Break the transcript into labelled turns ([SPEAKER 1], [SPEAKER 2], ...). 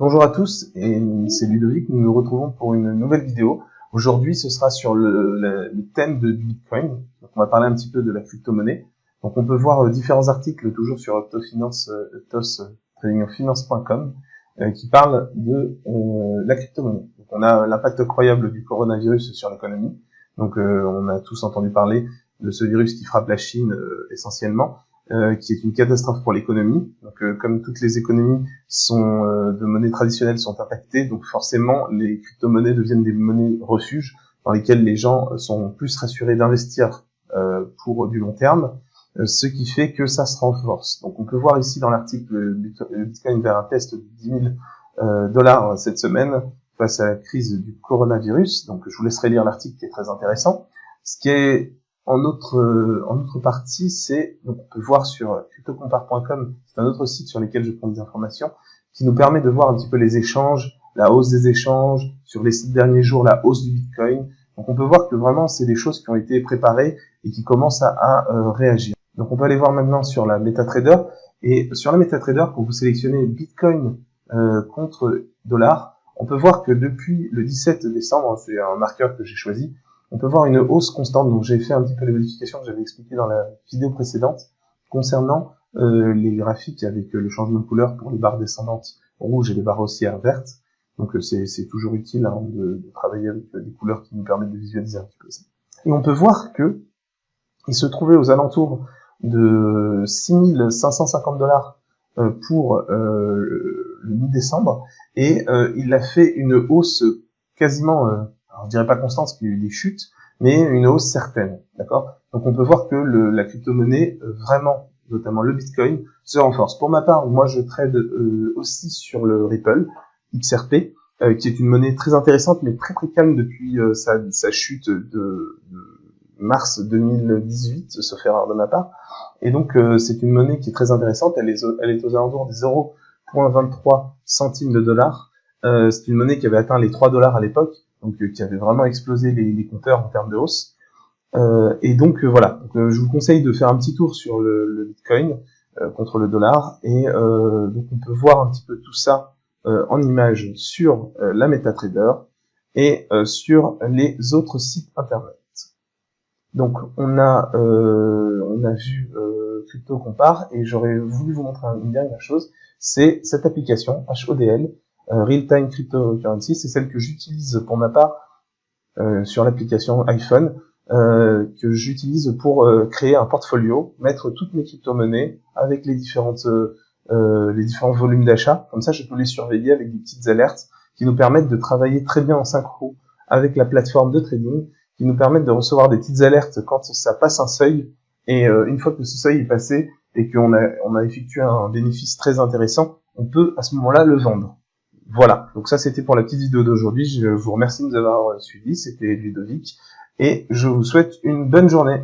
[SPEAKER 1] Bonjour à tous, et c'est Ludovic, nous nous retrouvons pour une nouvelle vidéo. Aujourd'hui, ce sera sur le thème de Bitcoin. Donc, on va parler un petit peu de la crypto-monnaie. Donc, on peut voir différents articles, toujours sur tradingfinance.com, qui parlent de la crypto-monnaie. Donc, on a l'impact incroyable du coronavirus sur l'économie. Donc, on a tous entendu parler de ce virus qui frappe la Chine essentiellement. Qui est une catastrophe pour l'économie. Donc, comme toutes les économies de monnaie traditionnelle sont impactées, donc forcément les crypto-monnaies deviennent des monnaies refuges dans lesquelles les gens sont plus rassurés d'investir pour du long terme, ce qui fait que ça se renforce. Donc, on peut voir ici dans l'article le Bitcoin vers un test de 10 000 $ cette semaine face à la crise du coronavirus. Donc, je vous laisserai lire l'article qui est très intéressant. Ce qui est en autre partie, donc on peut voir sur cryptocompare.com, c'est un autre site sur lequel je prends des informations, qui nous permet de voir un petit peu les échanges, la hausse des échanges, sur les 7 derniers jours, la hausse du Bitcoin. Donc on peut voir que vraiment c'est des choses qui ont été préparées et qui commencent à réagir. Donc on peut aller voir maintenant sur la MetaTrader, et sur la MetaTrader, quand vous sélectionnez Bitcoin contre dollar, on peut voir que depuis le 17 décembre, c'est un marqueur que j'ai choisi, on peut voir une hausse constante. Donc j'ai fait un petit peu les modifications que j'avais expliquées dans la vidéo précédente concernant les graphiques avec le changement de couleur pour les barres descendantes rouges et les barres haussières vertes. Donc c'est toujours utile de travailler avec des couleurs qui nous permettent de visualiser un petit peu ça. Et on peut voir que il se trouvait aux alentours de 6 550 $ pour le mi-décembre, et il a fait une hausse quasiment alors, je dirais pas constante parce qu'il y a eu des chutes, mais une hausse certaine, d'accord? Donc on peut voir que la crypto-monnaie, vraiment, notamment le Bitcoin, se renforce. Pour ma part, moi je trade aussi sur le Ripple, XRP, qui est une monnaie très intéressante, mais très très calme depuis sa chute de mars 2018, sauf erreur de ma part. Et donc c'est une monnaie qui est très intéressante, elle est aux alentours des 0,23 centimes de dollar. C'est une monnaie qui avait atteint les 3 $ à l'époque, donc qui avait vraiment explosé les compteurs en termes de hausse. Et donc voilà, donc, je vous conseille de faire un petit tour sur le Bitcoin contre le dollar, et donc on peut voir un petit peu tout ça en images sur la MetaTrader et sur les autres sites internet. Donc on a vu CryptoCompare, et j'aurais voulu vous montrer une dernière chose, c'est cette application HODL, Real Time Cryptocurrency. C'est celle que j'utilise pour ma part sur l'application iPhone, que j'utilise pour créer un portfolio, mettre toutes mes crypto-monnaies avec les différents volumes d'achat. Comme ça, je peux les surveiller avec des petites alertes qui nous permettent de travailler très bien en synchro avec la plateforme de trading, qui nous permettent de recevoir des petites alertes quand ça passe un seuil, et une fois que ce seuil est passé et qu'on a effectué un bénéfice très intéressant, on peut à ce moment-là le vendre. Voilà, donc ça c'était pour la petite vidéo d'aujourd'hui. Je vous remercie de nous avoir suivis, c'était Ludovic, et je vous souhaite une bonne journée.